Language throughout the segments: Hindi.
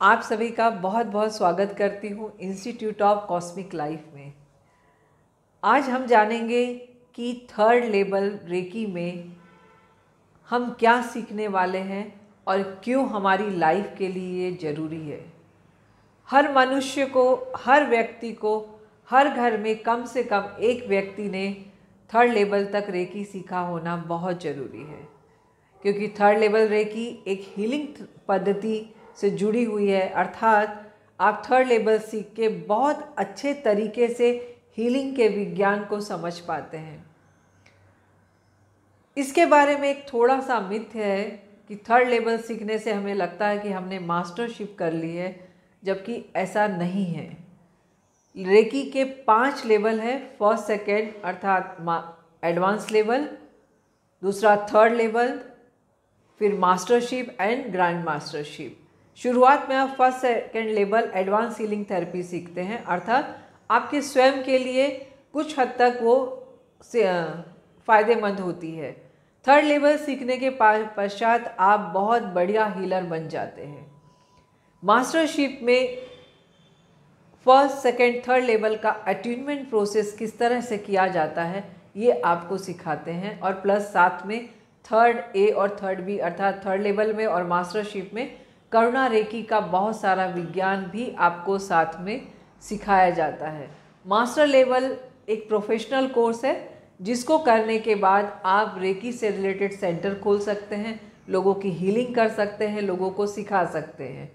आप सभी का बहुत बहुत स्वागत करती हूँ इंस्टीट्यूट ऑफ कॉस्मिक लाइफ में। आज हम जानेंगे कि थर्ड लेवल रेकी में हम क्या सीखने वाले हैं और क्यों हमारी लाइफ के लिए ये ज़रूरी है। हर मनुष्य को, हर व्यक्ति को, हर घर में कम से कम एक व्यक्ति ने थर्ड लेवल तक रेकी सीखा होना बहुत ज़रूरी है, क्योंकि थर्ड लेवल रेकी एक हीलिंग पद्धति से जुड़ी हुई है। अर्थात आप थर्ड लेवल सीख के बहुत अच्छे तरीके से हीलिंग के विज्ञान को समझ पाते हैं। इसके बारे में एक थोड़ा सा मिथ है कि थर्ड लेवल सीखने से हमें लगता है कि हमने मास्टरशिप कर ली है, जबकि ऐसा नहीं है। रेकी के 5 लेवल है। फर्स्ट, सेकेंड अर्थात एडवांस लेवल, दूसरा थर्ड लेवल, फिर मास्टरशिप एंड ग्रैंड मास्टरशिप। शुरुआत में आप first second level advance healing therapy सीखते हैं, अर्थात आपके स्वयं के लिए कुछ हद तक वो फ़ायदेमंद होती है। थर्ड लेवल सीखने के पश्चात आप बहुत बढ़िया हीलर बन जाते हैं। मास्टरशिप में फर्स्ट सेकेंड थर्ड लेवल का अट्यूनमेंट प्रोसेस किस तरह से किया जाता है ये आपको सिखाते हैं, और प्लस साथ में थर्ड ए और थर्ड बी अर्थात थर्ड लेवल में और मास्टरशिप में करुणा रेकी का बहुत सारा विज्ञान भी आपको साथ में सिखाया जाता है। मास्टर लेवल एक प्रोफेशनल कोर्स है जिसको करने के बाद आप रेकी से रिलेटेड सेंटर खोल सकते हैं, लोगों की हीलिंग कर सकते हैं, लोगों को सिखा सकते हैं।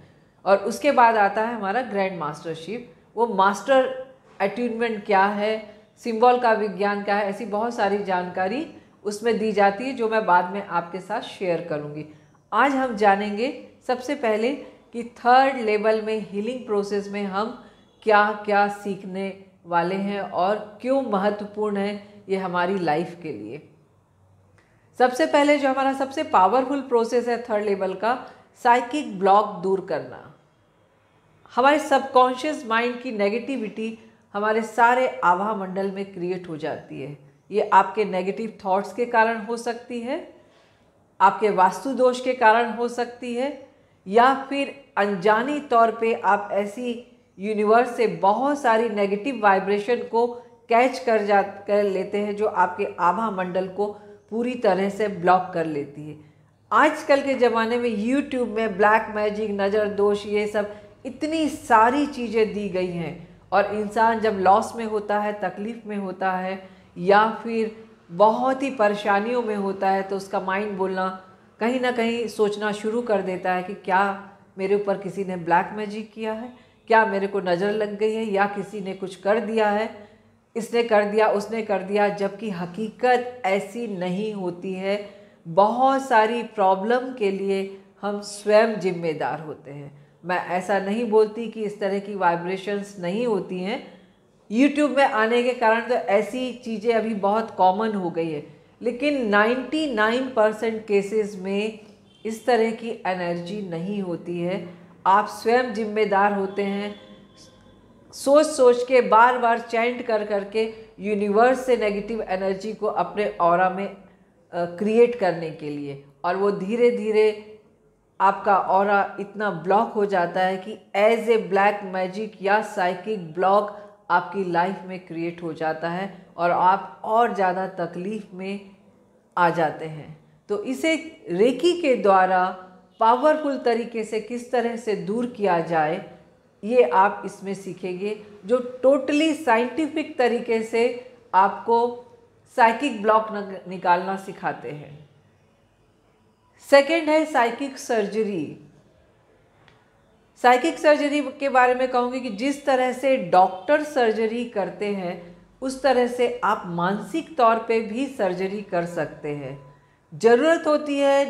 और उसके बाद आता है हमारा ग्रैंड मास्टरशिप। वो मास्टर अट्यूनमेंट क्या है, सिंबल का विज्ञान क्या है, ऐसी बहुत सारी जानकारी उसमें दी जाती है जो मैं बाद में आपके साथ शेयर करूंगी। आज हम जानेंगे सबसे पहले कि थर्ड लेवल में हीलिंग प्रोसेस में हम क्या क्या सीखने वाले हैं और क्यों महत्वपूर्ण है ये हमारी लाइफ के लिए। सबसे पहले जो हमारा सबसे पावरफुल प्रोसेस है थर्ड लेवल का, साइकिक ब्लॉक दूर करना। हमारे सबकॉन्शियस माइंड की नेगेटिविटी हमारे सारे आभा मंडल में क्रिएट हो जाती है। ये आपके नेगेटिव थॉट्स के कारण हो सकती है, आपके वास्तु दोष के कारण हो सकती है, या फिर अनजानी तौर पे आप ऐसी यूनिवर्स से बहुत सारी नेगेटिव वाइब्रेशन को कैच कर लेते हैं जो आपके आभा मंडल को पूरी तरह से ब्लॉक कर लेती है। आजकल के ज़माने में यूट्यूब में ब्लैक मैजिक, नज़र दोष, ये सब इतनी सारी चीज़ें दी गई हैं, और इंसान जब लॉस में होता है, तकलीफ़ में होता है, या फिर बहुत ही परेशानियों में होता है, तो उसका माइंड बोलना कहीं ना कहीं सोचना शुरू कर देता है कि क्या मेरे ऊपर किसी ने ब्लैक मैजिक किया है, क्या मेरे को नज़र लग गई है, या किसी ने कुछ कर दिया है, इसने कर दिया, उसने कर दिया। जबकि हकीकत ऐसी नहीं होती है। बहुत सारी प्रॉब्लम के लिए हम स्वयं जिम्मेदार होते हैं। मैं ऐसा नहीं बोलती कि इस तरह की वाइब्रेशंस नहीं होती हैं। यूट्यूब में आने के कारण तो ऐसी चीज़ें अभी बहुत कॉमन हो गई है, लेकिन 99% केसेस में इस तरह की एनर्जी नहीं होती है। आप स्वयं जिम्मेदार होते हैं, सोच सोच के बार बार चैंट कर करके यूनिवर्स से नेगेटिव एनर्जी को अपने ऑरा में क्रिएट करने के लिए, और वो धीरे धीरे आपका ऑरा इतना ब्लॉक हो जाता है कि एज ए ब्लैक मैजिक या साइकिक ब्लॉक आपकी लाइफ में क्रिएट हो जाता है और आप और ज़्यादा तकलीफ़ में आ जाते हैं। तो इसे रेकी के द्वारा पावरफुल तरीके से किस तरह से दूर किया जाए ये आप इसमें सीखेंगे, जो टोटली साइंटिफिक तरीके से आपको साइकिक ब्लॉक निकालना सिखाते हैं। सेकेंड है साइकिक सर्जरी। साइकिक सर्जरी के बारे में कहूँगी कि जिस तरह से डॉक्टर सर्जरी करते हैं उस तरह से आप मानसिक तौर पे भी सर्जरी कर सकते हैं। ज़रूरत होती है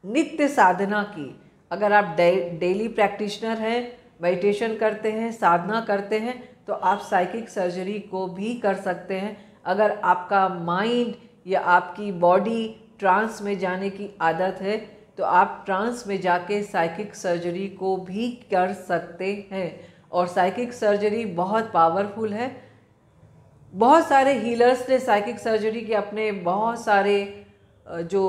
नित्य साधना की। अगर आप डेली प्रैक्टिशनर हैं, मेडिटेशन करते हैं, साधना करते हैं, तो आप साइकिक सर्जरी को भी कर सकते हैं। अगर आपका माइंड या आपकी बॉडी ट्रांस में जाने की आदत है तो आप ट्रांस में जाके साइकिक सर्जरी को भी कर सकते हैं। और साइकिक सर्जरी बहुत पावरफुल है। बहुत सारे हीलर्स ने साइकिक सर्जरी के अपने बहुत सारे जो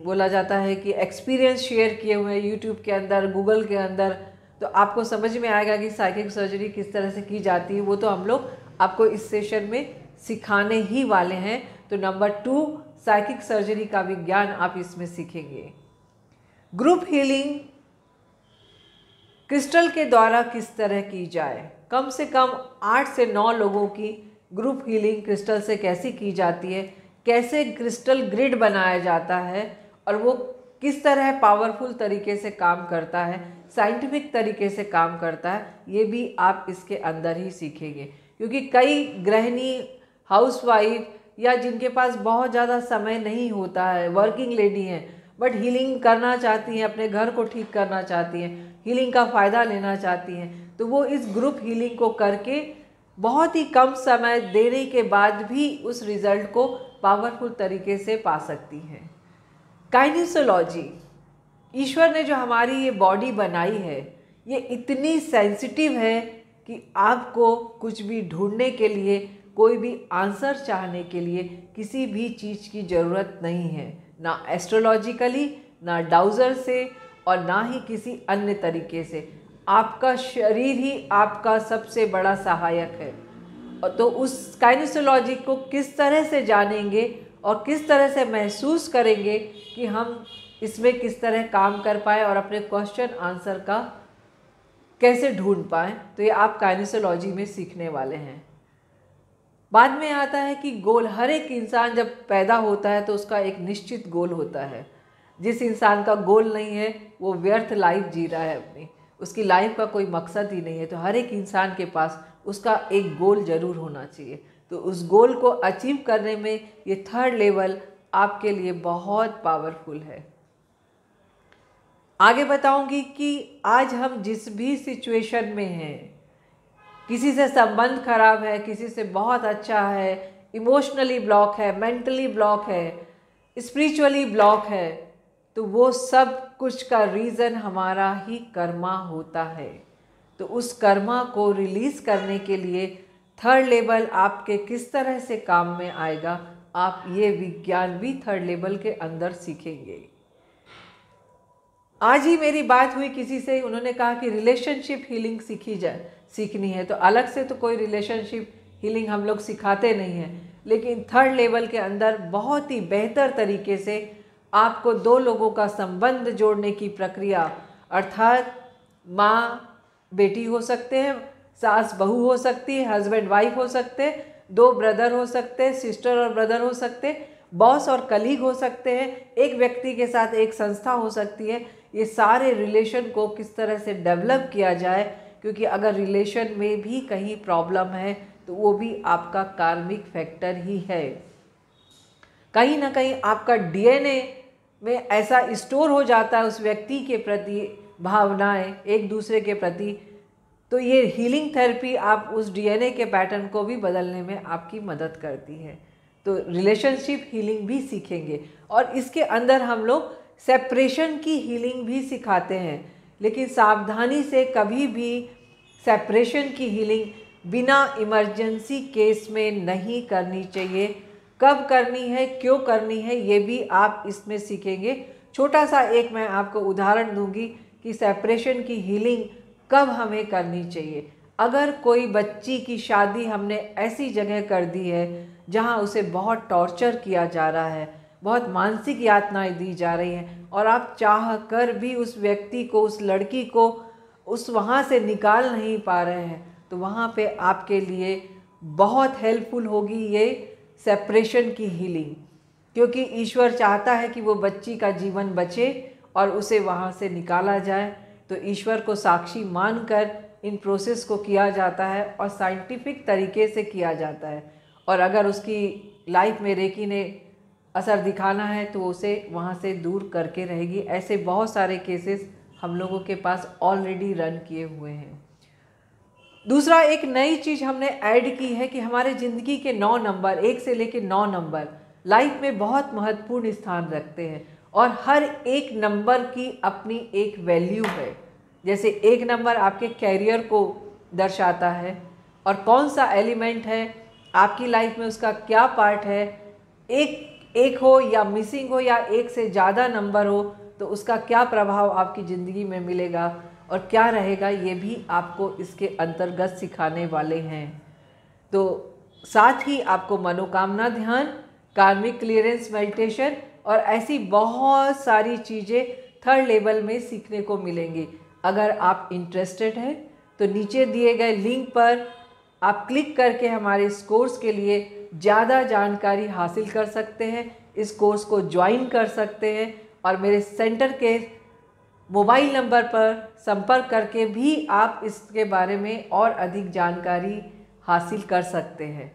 बोला जाता है कि एक्सपीरियंस शेयर किए हुए हैं यूट्यूब के अंदर, गूगल के अंदर तो आपको समझ में आएगा कि साइकिक सर्जरी किस तरह से की जाती है। वो तो हम लोग आपको इस सेशन में सिखाने ही वाले हैं। तो नंबर 2 साइकिक सर्जरी का विज्ञान आप इसमें सीखेंगे। ग्रुप हीलिंग क्रिस्टल के द्वारा किस तरह की जाए। कम से कम 8 से 9 लोगों की ग्रुप हीलिंग क्रिस्टल से कैसी की जाती है, कैसे क्रिस्टल ग्रिड बनाया जाता है और वो किस तरह पावरफुल तरीके से काम करता है, साइंटिफिक तरीके से काम करता है, ये भी आप इसके अंदर ही सीखेंगे। क्योंकि कई गृहिणी, हाउसवाइफ या जिनके पास बहुत ज़्यादा समय नहीं होता है, वर्किंग लेडी हैं, बट हीलिंग करना चाहती हैं, अपने घर को ठीक करना चाहती हैं, हीलिंग का फ़ायदा लेना चाहती हैं, तो वो इस ग्रुप हीलिंग को करके बहुत ही कम समय देने के बाद भी उस रिज़ल्ट को पावरफुल तरीके से पा सकती हैं। काइनेसोलॉजी, ईश्वर ने जो हमारी ये बॉडी बनाई है ये इतनी सेंसिटिव है कि आपको कुछ भी ढूंढने के लिए, कोई भी आंसर चाहने के लिए किसी भी चीज़ की ज़रूरत नहीं है, ना एस्ट्रोलॉजिकली, ना डाउजर से और ना ही किसी अन्य तरीके से। आपका शरीर ही आपका सबसे बड़ा सहायक है। और तो उस काइनेसोलॉजी को किस तरह से जानेंगे और किस तरह से महसूस करेंगे कि हम इसमें किस तरह काम कर पाए और अपने क्वेश्चन आंसर का कैसे ढूंढ पाएँ, तो ये आप काइनेसोलॉजी में सीखने वाले हैं। बाद में आता है कि गोल। हर एक इंसान जब पैदा होता है तो उसका एक निश्चित गोल होता है। जिस इंसान का गोल नहीं है वो व्यर्थ लाइफ जी रहा है अपनी, उसकी लाइफ का कोई मकसद ही नहीं है। तो हर एक इंसान के पास उसका एक गोल ज़रूर होना चाहिए। तो उस गोल को अचीव करने में ये 3rd लेवल आपके लिए बहुत पावरफुल है। आगे बताऊंगी कि आज हम जिस भी सिचुएशन में हैं, किसी से संबंध खराब है, किसी से बहुत अच्छा है, इमोशनली ब्लॉक है, मेंटली ब्लॉक है, स्पिरिचुअली ब्लॉक है, तो वो सब कुछ का रीज़न हमारा ही कर्मा होता है। तो उस कर्मा को रिलीज़ करने के लिए 3rd लेवल आपके किस तरह से काम में आएगा, आप ये विज्ञान भी 3rd लेवल के अंदर सीखेंगे। आज ही मेरी बात हुई किसी से, उन्होंने कहा कि रिलेशनशिप हीलिंग सीखनी है। तो अलग से तो कोई रिलेशनशिप हीलिंग हम लोग सिखाते नहीं हैं, लेकिन 3rd लेवल के अंदर बहुत ही बेहतर तरीके से आपको 2 लोगों का संबंध जोड़ने की प्रक्रिया, अर्थात माँ बेटी हो सकते हैं, सास बहू हो सकती है, हस्बैंड वाइफ हो सकते हैं, 2 ब्रदर हो सकते हैं, सिस्टर और ब्रदर हो सकते हैं, बॉस और कलीग हो सकते हैं, एक व्यक्ति के साथ एक संस्था हो सकती है। ये सारे रिलेशन को किस तरह से डेवलप किया जाए, क्योंकि अगर रिलेशन में भी कहीं प्रॉब्लम है तो वो भी आपका कार्मिक फैक्टर ही है। कहीं ना कहीं आपका डीएनए में ऐसा स्टोर हो जाता है उस व्यक्ति के प्रति भावनाएं, एक दूसरे के प्रति। तो ये हीलिंग थेरेपी आप उस डीएनए के पैटर्न को भी बदलने में आपकी मदद करती है। तो रिलेशनशिप हीलिंग भी सीखेंगे और इसके अंदर हम लोग सेपरेशन की हीलिंग भी सिखाते हैं। लेकिन सावधानी से कभी भी सेपरेशन की हीलिंग बिना इमरजेंसी केस में नहीं करनी चाहिए। कब करनी है, क्यों करनी है, ये भी आप इसमें सीखेंगे। छोटा सा एक मैं आपको उदाहरण दूंगी कि सेपरेशन की हीलिंग कब हमें करनी चाहिए। अगर कोई बच्ची की शादी हमने ऐसी जगह कर दी है जहां उसे बहुत टॉर्चर किया जा रहा है, बहुत मानसिक यातनाएं दी जा रही हैं, और आप चाह कर भी उस व्यक्ति को, उस लड़की को वहाँ से निकाल नहीं पा रहे हैं, तो वहाँ पे आपके लिए बहुत हेल्पफुल होगी ये सेपरेशन की हीलिंग। क्योंकि ईश्वर चाहता है कि वो बच्ची का जीवन बचे और उसे वहाँ से निकाला जाए। तो ईश्वर को साक्षी मानकर इन प्रोसेस को किया जाता है और साइंटिफिक तरीके से किया जाता है। और अगर उसकी लाइफ में रेकी ने असर दिखाना है तो उसे वहाँ से दूर करके रहेगी। ऐसे बहुत सारे केसेस हम लोगों के पास ऑलरेडी रन किए हुए हैं। दूसरा, एक नई चीज़ हमने ऐड की है कि हमारे ज़िंदगी के 9 नंबर, 1 से लेकर 9 नंबर लाइफ में बहुत महत्वपूर्ण स्थान रखते हैं और हर एक नंबर की अपनी एक वैल्यू है। जैसे 1 नंबर आपके कैरियर को दर्शाता है और कौन सा एलिमेंट है आपकी लाइफ में, उसका क्या पार्ट है। एक हो या मिसिंग हो या 1 से ज़्यादा नंबर हो तो उसका क्या प्रभाव आपकी ज़िंदगी में मिलेगा। और क्या रहेगा ये भी आपको इसके अंतर्गत सिखाने वाले हैं। तो साथ ही आपको मनोकामना ध्यान, कार्मिक क्लियरेंस मेडिटेशन और ऐसी बहुत सारी चीज़ें थर्ड लेवल में सीखने को मिलेंगी। अगर आप इंटरेस्टेड हैं तो नीचे दिए गए लिंक पर आप क्लिक करके हमारे इस कोर्स के लिए ज़्यादा जानकारी हासिल कर सकते हैं, इस कोर्स को ज्वाइन कर सकते हैं और मेरे सेंटर के मोबाइल नंबर पर संपर्क करके भी आप इसके बारे में और अधिक जानकारी हासिल कर सकते हैं।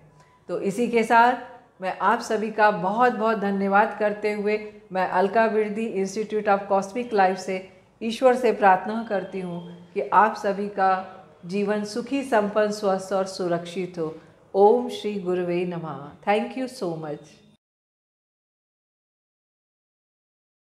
तो इसी के साथ मैं आप सभी का बहुत बहुत धन्यवाद करते हुए मैं Alka Virdi institute of cosmic life से ईश्वर से प्रार्थना करती हूँ कि आप सभी का जीवन सुखी, संपन्न, स्वस्थ और सुरक्षित हो। ओम श्री गुरुवे नमः। Thank you so much.